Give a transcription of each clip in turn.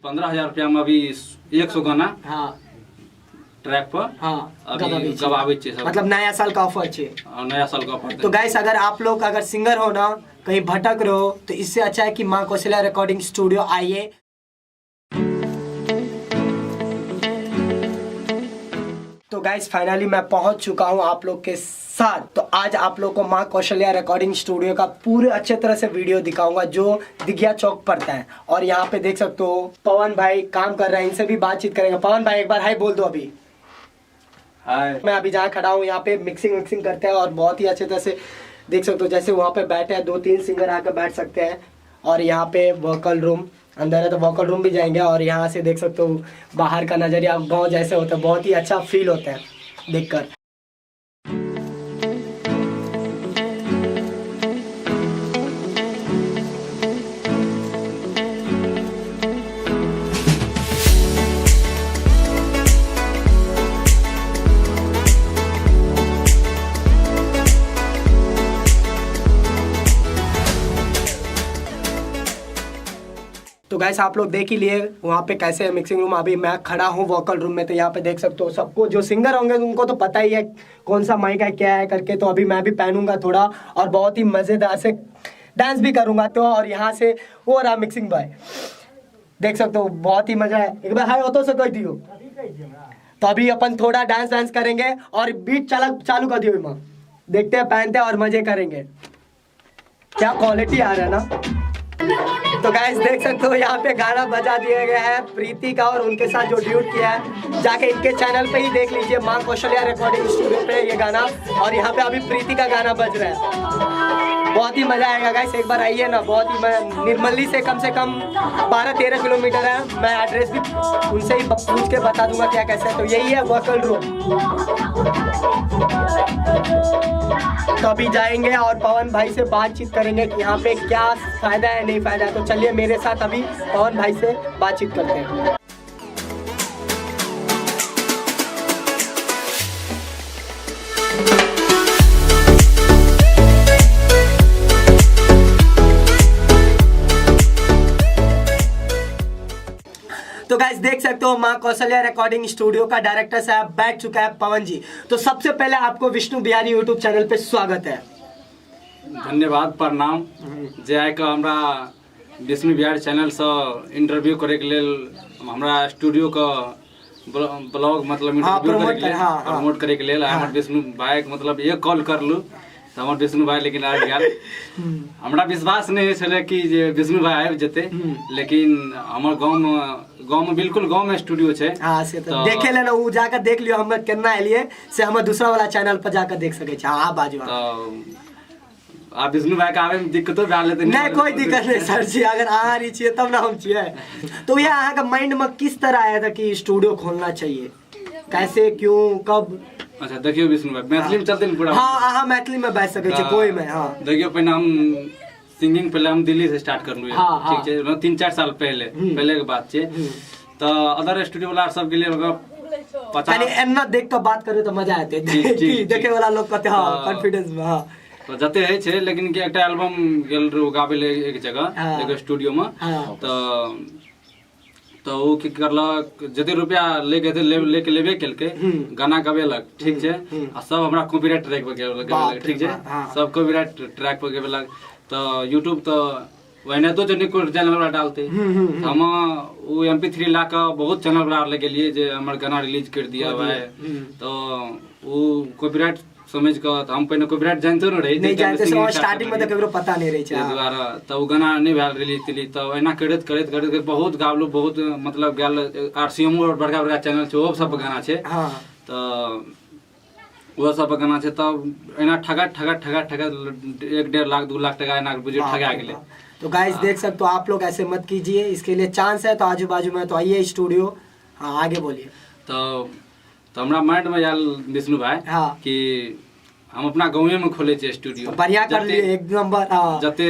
15,000 रुपया में अभी 100 गाना हाँ ट्रैक पर अभी गवावे छे सब। मतलब नया साल का ऑफर छे। नया साल का ऑफर। तो गाइस अगर आप लोग अगर सिंगर हो ना, कहीं भटक रहे हो, तो इससे अच्छा है कि माँ कौशल्या रिकॉर्डिंग स्टूडियो आइए। तो गाइस फाइनली मैं पहुंच चुका हूं आप लोग के साथ। तो आज आप लोग को माँ कौशल्या रिकॉर्डिंग स्टूडियो का पूरे अच्छे तरह से वीडियो दिखाऊंगा जो दिघिया चौक पड़ता है। और यहाँ पे देख सकते हो पवन भाई काम कर रहे हैं, इनसे भी बातचीत करेंगे। पवन भाई एक बार हाय बोल दो अभी। हाय। मैं अभी जहाँ खड़ा हूँ यहाँ पे मिक्सिंग करते हैं और बहुत ही अच्छे तरह से देख सकते हो। जैसे वहाँ पे बैठे हैं 2-3 सिंगर आकर बैठ सकते हैं। और यहाँ पे वोकल रूम अंदर है, तो वोकल रूम भी जाएंगे। और यहाँ से देख सकते हो बाहर का नज़रिया गांव जैसे होता है, बहुत ही अच्छा फील होता है देखकर। तो गाइस आप लोग देख ही लिए वहाँ पे कैसे है मिक्सिंग रूम। अभी मैं खड़ा हूँ वोकल रूम में, तो यहाँ पे देख सकते हो सबको जो सिंगर होंगे उनको तो पता ही है कौन सा माइक है क्या है करके। तो अभी मैं भी पहनूंगा थोड़ा और बहुत ही मज़ेदार से डांस भी करूँगा। तो और यहाँ से वो रहा मिक्सिंग भाई, देख सकते हो बहुत ही मज़ा है। एक बार हाय होतो से कह दियो। तो अभी अपन थोड़ा डांस करेंगे और बीट चालू कर दियो। देखते हैं पहनते हैं और मज़े करेंगे। क्या क्वालिटी आ रहा है ना। तो गाइस देख सकते हो यहाँ पे गाना बजा दिया गया है प्रीति का, और उनके साथ जो ड्यूट किया है जाके इनके चैनल पे ही देख लीजिए, माँ कौशल्या रिकॉर्डिंग स्टूडियो पे ये गाना। और यहाँ पे अभी प्रीति का गाना बज रहा है, बहुत ही मजा आएगा गाइस। एक बार आइए ना। बहुत ही मैं निर्मली से कम 12-13 किलोमीटर है। मैं एड्रेस भी उनसे ही पूछ के बता दूंगा क्या कैसे है। तो यही है वोकल रूम। तो अभी जाएंगे और पवन भाई से बातचीत करेंगे कि यहाँ पे क्या फायदा है नहीं फायदा है। तो चलिए मेरे साथ अभी पवन भाई से बातचीत करते हैं। तो गाइस देख सकते हो माँ कौशल्या रिकॉर्डिंग स्टूडियो का डायरेक्टर साहब बैठ चुका है पवन जी। तो सबसे पहले आपको विष्णु बिहारी यूट्यूब चैनल पे स्वागत है। धन्यवाद, प्रणाम। जे आइ के हमरा विष्णु बिहारी चैनल से इंटरव्यू करे के लेल हमरा स्टूडियो का ब्लॉग मतलब इंटरव्यू प्रमोट करे के लेल हमर विष्णु भाई मतलब एक कॉल करलू तो हमर विष्णु भाई लेकिन आ गया। हमरा विश्वास नहीं छले कि जे विष्णु भाई आबि जेते, लेकिन हमर गांव में बिल्कुल गांव में स्टूडियो छे। हां से तो देखे ले ना, उ जाकर देख लियो हम केना एलिए से हम दूसरा वाला चैनल पर जाकर देख सके छ। हां बाजू तो आप विष्णु भाई के आवे में दिक्कतो भा लेते नहीं, कोई दिक्कत नहीं सर जी। अगर आ रही छिए तब ना हम छिए। तो ये अहाँ का माइंड में किस तरह आया था कि स्टूडियो खोलना चाहिए, कैसे क्यों कब? अच्छा देखियो विष्णु भाई मैथिली में चलते न पूरा। हां मैथिली में बैठ सके छ कोई में। हां देखियो पहले हम सिंगिंग पहले हम दिल्ली से स्टार्ट करलू है, ठीक है 3-4 साल पहले के बात छे। तो अदर स्टूडियो वाला सब के लिए 50 एना देख के बात करे तो मजा आते देखे वाला लोग कहते हां कॉन्फिडेंस में। हां तो जते है छे, लेकिन कि एकटा एल्बम गेल रो गाबे ले एक जगह एक स्टूडियो में। तो वो की करलक जते रुपया लेके थे लेके लेबे केलके गाना गवेलक, ठीक छे। आ सब हमरा कॉपीराइट ट्रैक पर गवेलक, ठीक छे। सब कॉपीराइट ट्रैक पर गवेलक। तो YouTube तो वहने तो जने को चैनल वाला डालते हम वो MP3 ला के बहुत चैनल वाला लेके लिए जे हमर गाना रिलीज कर दिया हुआ है। तो वो कॉपीराइट समझ के हम पहले कॉपीराइट जानते न रही, नहीं जानते स्टार्टिंग में तो केकरो पता नहीं रही छै द्वारा। तो गाना नहीं भेल रिलीज तिली। तो एना करत बहुत गावलो, बहुत मतलब गेल RCM और बड़का चैनल छै वो सब गाना छै। तो वो सब गाना छै। तब एना ठगा 1-1.5 लाख 2 लाख टका एना बुझे ठगा गेले। तो गाइस देख सकते हो आप लोग ऐसे मत कीजिए, इसके लिए चांस है तो आजू बाजू में तो आइए स्टूडियो। हाँ आगे बोलिए। तो हमरा माइंड में आयल विष्णु भाई कि हम अपना गाँव में खोले छे स्टूडियो। बढ़िया कर लिए एक नंबर। जते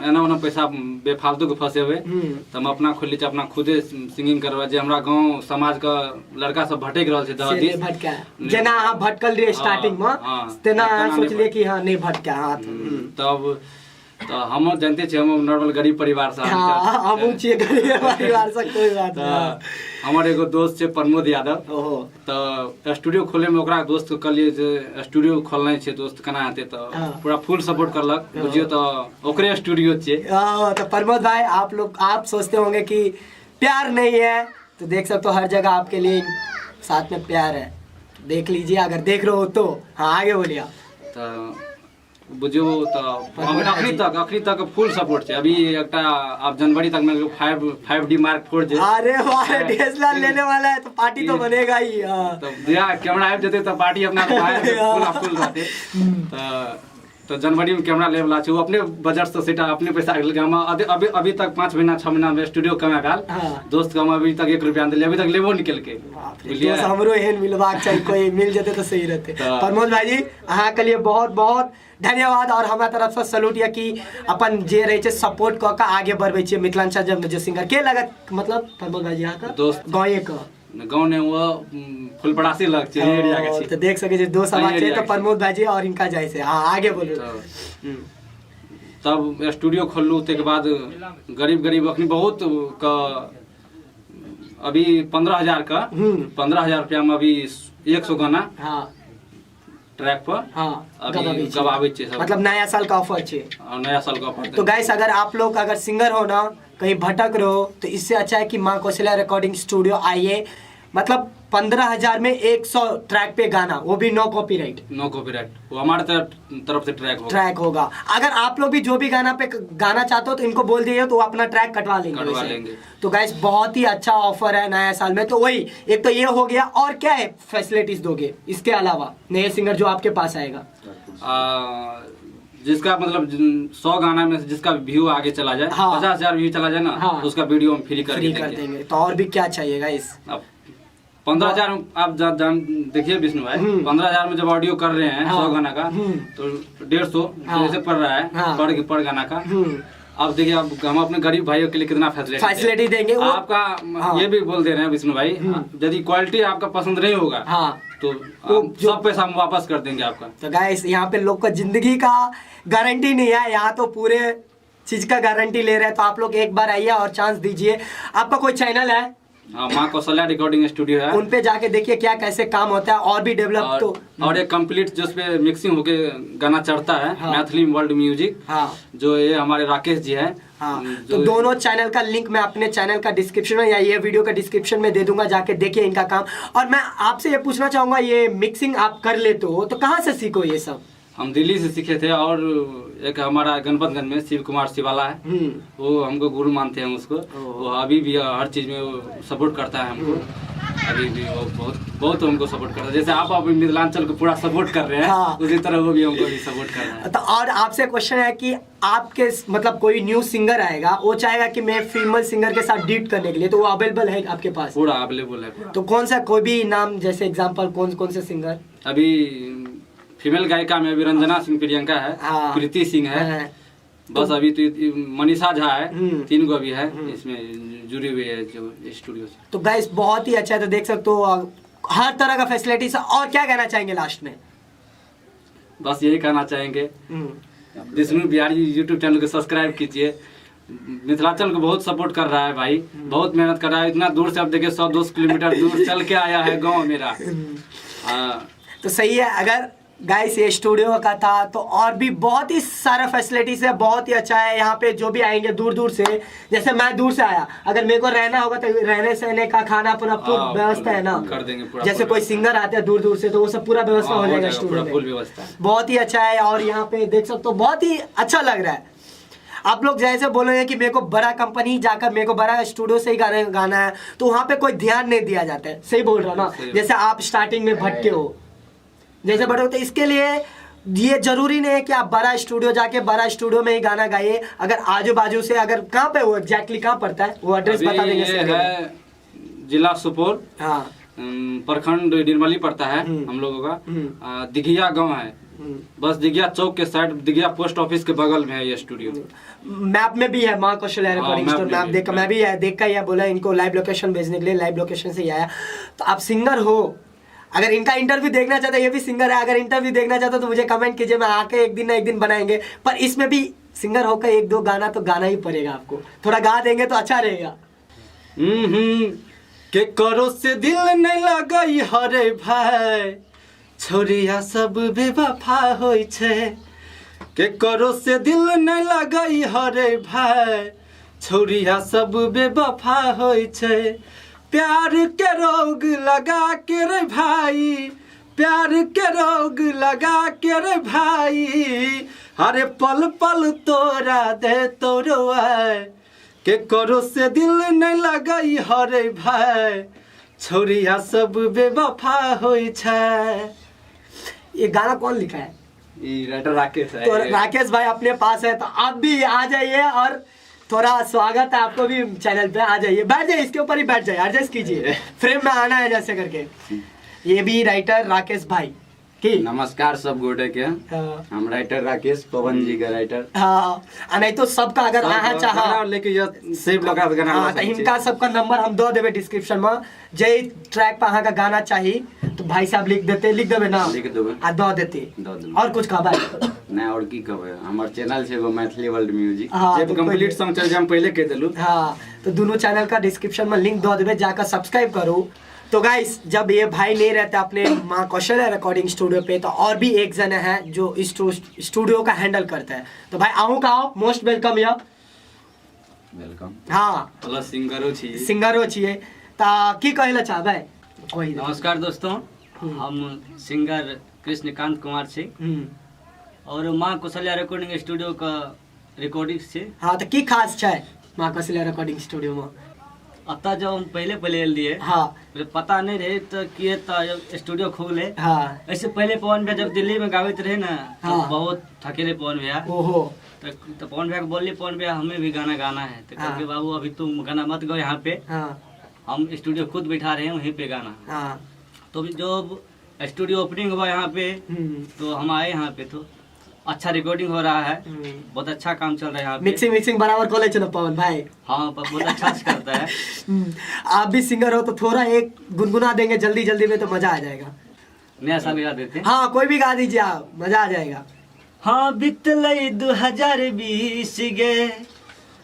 एना पैसा बेफालतू के फंसे हुए तो हम अपना खोले छे, अपना खुदे सिंगिंग करवा जे हमरा गाँव समाज का लड़का सब भटक रहल छे दवा दिस जेना अहाँ भटकल रहिए स्टार्टिंग में तेना सोच लिए कि हां नहीं भटका। हां तो हम जानते छे, हम नॉर्मल गरीब परिवार से हाँ हम छिए गरीब परिवार से, कोई बात नहीं। हमारे एगो दोस्त छे प्रमोद यादव, ओहो तो स्टूडियो खोले में ओकरा दोस्त को कहलिए जे स्टूडियो खोलना छे, दोस्त केना आते, तो पूरा फुल सपोर्ट करलक, बुझियो तो ओकरे स्टूडियो छे। तो प्रमोद भाई आप सोचते होंगे कि प्यार नहीं है, तो देख सकते हो हर जगह आपके लिए साथ में प्यार है, देख लीजिए अगर देख रहे हो तो। हाँ आगे बोलिए। तो बुझियो तो अखनी तक फुल सपोर्ट छे। अभी एकटा आप जनवरी तक में 5D Mark 4 जे, अरे वाह डीएसएलआर लेने वाला है, तो पार्टी तो बनेगा ही। तो दिया कैमरा आ जते तो पार्टी अपना फुल रहते। तो जनवरी में कैमरा ले वाला छे, वो अपने बजट से सेटा अपने पैसा के हम अभी तक 5 महीना 6 महीना में स्टूडियो कमा गाल। दोस्त के हम अभी तक 1 रुपया दिले, अभी तक लेबो निकल के। तो हमरो एहन मिलवाक चाहिए, कोई मिल जते तो सही रहते। प्रमोद भाई जी अहाँ के लिए बहुत बहुत धन्यवाद, और हमारा तरफ से सलूट या कि अपन जे रहे छे सपोर्ट क के आगे बढ़बै छियै मिथिलांचल जब जो सिंगर के लगत, मतलब प्रमोद भाई जी अहाँ का दोस्त गाँव का गाँव ने वो फुलपड़ासी लग छे, एरिया के छे, तो देख सके जे दो समाज छे, तो प्रमोद भाई जी और इनका जाय से। हां आगे बोलो। तब स्टूडियो खोललू, ते के बाद गरीब अखनी बहुत का अभी 15,000 का 15,000 रुपया में अभी 100 गाना ट्रैक पर गवावे छे सब, मतलब नया साल का ऑफर छे, नया साल का ऑफर। तो गाइस अगर आप लोग अगर सिंगर हो ना, कहीं भटक रहे हो, तो इससे अच्छा है कि माँ कौशल्या रिकॉर्डिंग स्टूडियो आइए। मतलब 15,000 में 100 ट्रैक पे गाना, वो भी नो कॉपीराइट, वो हमारे तरफ से ट्रैक होगा। अगर आप लोग भी जो भी गाना पे गाना चाहते हो तो इनको बोल दिए तो वो अपना ट्रैक कटवा लेंगे। तो गाइस बहुत ही अच्छा ऑफर है नया साल में। तो वही एक तो ये हो गया, और क्या है फैसिलिटीज दोगे इसके अलावा नए सिंगर जो आपके पास आएगा? जिसका मतलब 100 गाना में जिसका व्यू आगे चला जाए, 50,000 व्यू चला जाए ना, तो उसका वीडियो हम फ्री कर देंगे। तो और भी क्या चाहिएगा इस 15,000 आप देखिए विष्णु भाई, 15,000 में जब ऑडियो कर रहे हैं 100 गाना का, तो 150 जैसे पड़ रहा है पर गाना का। अब देखिए अब हम अपने गरीब भाइयों के लिए कितना फैसिलिटी देंगे। आपका ये भी बोल दे रहे हैं विष्णु भाई, यदि क्वालिटी आपका पसंद नहीं होगा तो सब पैसा हम वापस कर देंगे आपका। तो गाइस यहाँ पे लोग का जिंदगी का गारंटी नहीं है, यहाँ तो पूरे चीज का गारंटी ले रहे हैं। तो आप लोग एक बार आइए और चांस दीजिए। आपका कोई चैनल है? माँ कौशल्या रिकॉर्डिंग स्टूडियो है, उन पे जाके देखिए क्या कैसे काम होता है, और भी डेवलप और एक कंप्लीट जिसपे मिक्सिंग होके गाना चढ़ता है, मैथिली वर्ल्ड म्यूजिक, जो ये हमारे राकेश जी है। तो दोनों चैनल का लिंक मैं अपने चैनल का डिस्क्रिप्शन में या ये वीडियो का डिस्क्रिप्शन में दे दूंगा, जाके देखिए इनका काम। और मैं आपसे ये पूछना चाहूंगा, ये मिक्सिंग आप कर लेते हो तो कहाँ से सीखो ये सब? हम दिल्ली से सीखे थे, और एक हमारा गणपतगंज में शिव कुमार शिवाला है, वो हमको गुरु मानते हैं उसको। वो अभी भी हर चीज में वो सपोर्ट करता है हमको, अभी भी वो बहुत हमको सपोर्ट करता है। जैसे आप मिथिलांचल को पूरा सपोर्ट कर रहे हैं, उसी तरह वो भी हमको भी सपोर्ट कर रहा है। तो और आपसे क्वेश्चन है कि आपके मतलब कोई न्यू सिंगर आएगा, वो चाहेगा कि मैं फीमेल सिंगर के साथ डीट करने के लिए, तो वो अवेलेबल है आपके पास? पूरा अवेलेबल है। तो कौन सा कोई भी नाम, जैसे एग्जाम्पल कौन से सिंगर? अभी फीमेल गायिका में अभी रंजना सिंह, प्रियंका है, कृति सिंह है, बस अभी तो मनीषा झा है, 3 गो अभी है इसमें जुड़ी हुई है जो स्टूडियो से। तो गाइस बहुत ही अच्छा है। तो देख सकते हो हर तरह का फैसिलिटी से। और क्या कहना चाहेंगे लास्ट में? बस यही कहना चाहेंगे, विष्णु बिहारी यूट्यूब चैनल को सब्सक्राइब कीजिए। मिथिलांचल को बहुत सपोर्ट कर रहा है भाई, बहुत मेहनत कर रहा है। इतना दूर से आप देखिए 100-200 किलोमीटर दूर चल के आया है गाँव मेरा। तो सही है। अगर गाइस ये स्टूडियो का था, तो और भी बहुत ही सारा फैसिलिटीज है, बहुत ही अच्छा है। यहाँ पे जो भी आएंगे दूर दूर से, जैसे मैं दूर से आया, अगर मेरे को रहना होगा तो रहने सहने का, खाना पूरा व्यवस्था है ना, कर देंगे पूरा। जैसे कोई सिंगर आते हैं दूर दूर से, तो वो सब पूरा व्यवस्था हो जाएगा स्टूडियो में, बहुत ही अच्छा है। और यहाँ पे देख सकते हो बहुत ही अच्छा लग रहा है। आप लोग जैसे बोलोगे कि मेरे को बड़ा कंपनी जाकर मेरे को बड़ा स्टूडियो से ही गाना है, तो वहाँ पे कोई ध्यान नहीं दिया जाता है। सही बोल रहा हूँ ना? जैसे आप स्टार्टिंग में भटके हो, जैसे बड़े होते, इसके लिए ये जरूरी नहीं है कि आप बड़ा स्टूडियो जाके बड़ा स्टूडियो में ही गाना गाइए। अगर आजू बाजू से, अगर कहाँ पे वो एग्जैक्टली कहाँ पड़ता है वो एड्रेस बता देंगे। है जिला सुपौल, प्रखंड निर्मली पड़ता है हम लोगों का। दिघिया गांव है, बस दिघिया चौक के साइड, दिघिया पोस्ट ऑफिस के बगल में है ये स्टूडियो। मैप में भी है माँ कौशल्या रिकॉर्डिंग स्टूडियो, मैप देखा मैं भी देख कर यह बोला इनको लाइव लोकेशन भेजने के लिए, लाइव लोकेशन से ही आया। तो आप सिंगर हो, अगर इनका इंटरव्यू देखना चाहते, ये भी सिंगर है, अगर इंटरव्यू देखना चाहते तो मुझे कमेंट कीजिए, मैं आके एक दिन ना एक दिन बनाएंगे। पर इसमें भी सिंगर होकर एक दो गाना तो गाना ही पड़ेगा आपको, थोड़ा गा देंगे तो अच्छा रहेगा। के करो से दिल नहीं लगई हरे भाई, छोरिया सब बेवफा होई छे। के करो से दिल नहीं लगई हरे भाई, छोरिया सब बेवफा होई छे। प्यार के रोग लगा के रे भाई, प्यार के रोग लगा के रे भाई, अरे पल पल तोरा दे तोरवा। के करो से दिल नहीं लगई हरे भाई, छोरिया सब बेवफा होई छे। ये गाना कौन लिखा है? ये राइटर राकेश है। तो राकेश भाई अपने पास है, तो आप भी आ जाइए और थोड़ा स्वागत है आपको भी चैनल पे। आ जाइए, बैठ जाइए, इसके ऊपर ही बैठ जाइए, एडजस्ट कीजिए, फ्रेम में आना है जैसे करके। ये भी राइटर राकेश भाई की नमस्कार सब गोटे के। हम राइटर राकेश पवन जी का राइटर। हाँ, नहीं तो सबका अगर आहा चाहा लेके ये सेव लगा दे गाना। हाँ, तो इनका सबका नंबर हम दो देवे डिस्क्रिप्शन में। जे ट्रैक पे अहाँ का गाना चाहिए तो भाई साहब लिख देवे ना, लिख देवे आ दो देते। और कुछ कहबा नहीं और की कहबे, हमर चैनल छै एगो मैथिली वर्ल्ड म्यूजिक, हाँ, जब तो कंप्लीट सॉन्ग चल जे हम पहले कह देलु। हाँ, तो दोनों चैनल का डिस्क्रिप्शन में लिंक दो देवे, जाकर सब्सक्राइब करो। तो गाइस, जब ये भाई नहीं रहते अपने माँ कौशल्या रिकॉर्डिंग स्टूडियो पे, तो और भी एक जन है जो स्टूडियो का हैंडल करता है। तो भाई आओ का आओ, मोस्ट वेलकम या वेलकम। हाँ, प्लस सिंगरो छी। सिंगरो छिए, ता की कहला चाहबे कोई? नमस्कार दोस्तों, हम सिंगर कृष्णकांत कुमार छी और माँ कौशल्या रिकॉर्डिंग स्टूडियो का रिकॉर्डिंग छी। हाँ, तो की खास छै माँ कौशल्या रिकॉर्डिंग स्टूडियो में? अतः जब हम पहले एल दिए, हाँ, पता नहीं रहे तो किए तो स्टूडियो खोले। हाँ, ऐसे पहले पवन भैया जब दिल्ली में गावित रहे ना, तो हाँ, बहुत थके रहे पवन भैया। ओहो, तो पवन भैया को बोलिए, पवन भैया हमें भी गाना गाना है। तो हाँ, कहते बाबू अभी तुम गाना मत गाओ यहाँ पे, हाँ, हम स्टूडियो खुद बिठा रहे हैं वहीं पे गाना। हाँ, तो जो स्टूडियो ओपनिंग हुआ यहाँ पे, तो हम आए यहाँ पे, तो अच्छा रिकॉर्डिंग हो रहा है, बहुत अच्छा काम चल रहा है यहाँ पे। मिक्सिंग बराबर कर ले चलो पवन भाई। हाँ, बहुत अच्छा से करता है। आप भी सिंगर हो तो थोड़ा एक गुनगुना देंगे जल्दी जल्दी में, तो मजा आ जाएगा। नया सा गा देते हैं। हाँ, कोई भी गा दीजिए आप, मजा आ जाएगा। हाँ बितलई 2020 गे,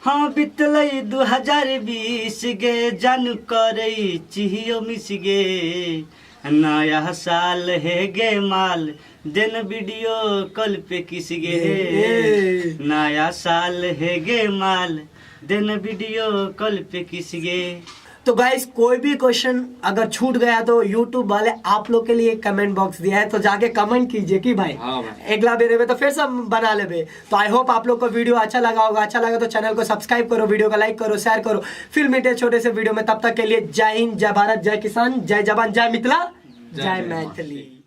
हाँ बितलई 2020 गे, जानू करई चिहियो मिस गे। नया साल है गे माल, दिन वीडियो कल पे किस गे। नया साल है गे माल, दिन वीडियो कल पे किस गे। तो गाइस, कोई भी क्वेश्चन अगर छूट गया तो यूट्यूब वाले आप लोग के लिए कमेंट बॉक्स दिया है, तो जाके कमेंट कीजिए कि भाई अगला बेरे में तो फिर सब बना लेबे। तो आई होप आप लोग को वीडियो अच्छा लगा होगा। अच्छा लगा तो चैनल को सब्सक्राइब करो, वीडियो को लाइक करो, शेयर करो। फिर मिलते छोटे से वीडियो में, तब तक के लिए जय हिंद, जय भारत, जय किसान, जय जवान, जय मिथिला, जय मैथिली।